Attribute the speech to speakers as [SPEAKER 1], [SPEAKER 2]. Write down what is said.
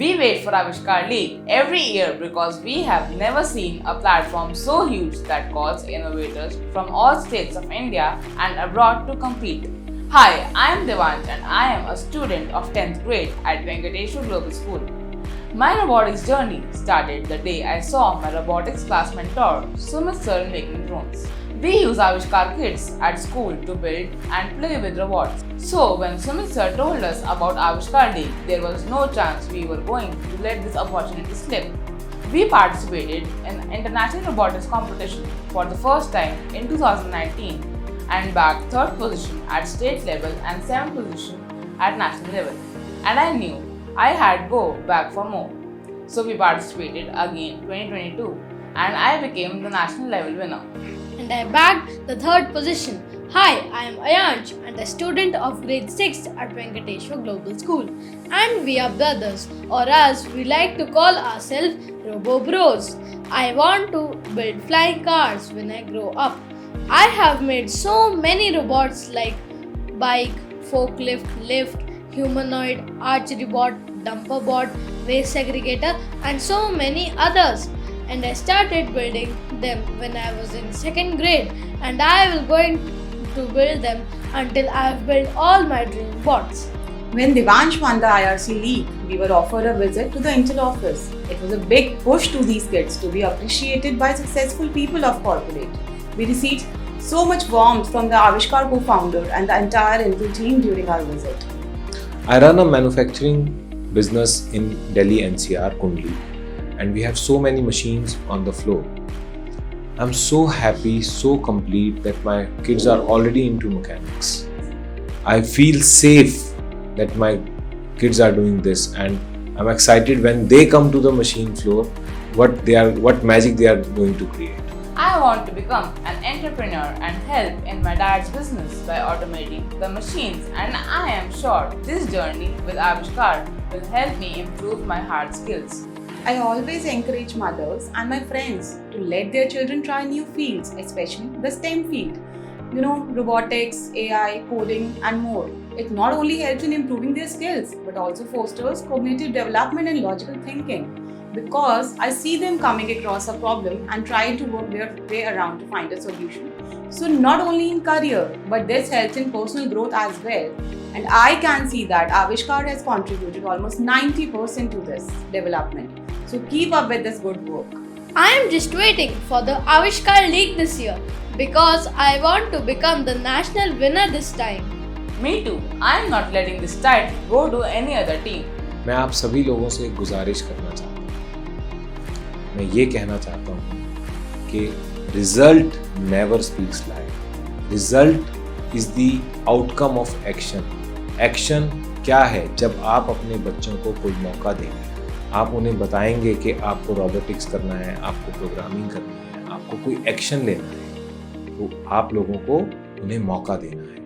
[SPEAKER 1] We wait for Avishkar League every year because we have never seen a platform so huge that calls innovators from all states of India and abroad to compete. Hi, I am Devansh and I am a student of 10th grade at Venkateshwar Global School. My robotics journey started the day I saw my robotics class mentor, Sumit sir, making drones. We use Avishkar kits at school to build and play with robots. So when Sumit sir told us about Avishkar Day, there was no chance we were going to let this opportunity slip. We participated in international robotics competition for the first time in 2019 and bagged 3rd position at state level and 7th position at national level. And I knew I had go back for more. So we participated again 2022 and I became the national level winner.
[SPEAKER 2] And I bagged the 3rd position. Hi, I am Ayansh and a student of grade 6 at Venkateshwar Global School. And we are brothers, or as we like to call ourselves, Robo Bros. I want to build flying cars when I grow up. I have made so many robots like bike, forklift, lift, humanoid, archery bot, dumper bot, waste segregator, and so many others. And I started building them when I was in 2nd grade, and I will going to build them until I have built all my dream bots.
[SPEAKER 3] When Devansh won the IRC League, we were offered a visit to the Intel office. It was a big push to these kids to be appreciated by successful people of corporate. We received so much warmth from the Avishkar co-founder and the entire Intel team during our visit.
[SPEAKER 4] I run a manufacturing business in Delhi NCR, Kundli, and we have so many machines on the floor. I'm so happy, so complete that my kids are already into mechanics. I feel safe that my kids are doing this, and I'm excited when they come to the machine floor, what magic they are going to create.
[SPEAKER 1] I want to become an entrepreneur and help in my dad's business by automating the machines, and I am sure this journey with Avishkar will help me improve my hard skills.
[SPEAKER 3] I always encourage mothers and my friends to let their children try new fields, especially the STEM field. Robotics, AI, coding, and more. It not only helps in improving their skills, but also fosters cognitive development and logical thinking. Because I see them coming across a problem and trying to work their way around to find a solution. So not only in career, but this helps in personal growth as well. And I can see that Avishkar has contributed almost 90% to this development. So keep up with this good work.
[SPEAKER 2] I am just waiting for the Avishkar League this year because I want to become the national winner this time.
[SPEAKER 1] Me too. I am not letting this title go to any other team.
[SPEAKER 4] मैं आप सभी लोगों से एक गुजारिश करना चाहता हूँ। मैं ये कहना चाहता हूँ कि result never speaks lie. Result is the outcome of action. Action क्या है? जब आप अपने बच्चों को कोई मौका देंगे, आप उन्हें बताएंगे कि आपको रोबोटिक्स करना है, आपको प्रोग्रामिंग करनी है, आपको कोई एक्शन लेना है, तो आप लोगों को उन्हें मौका देना है।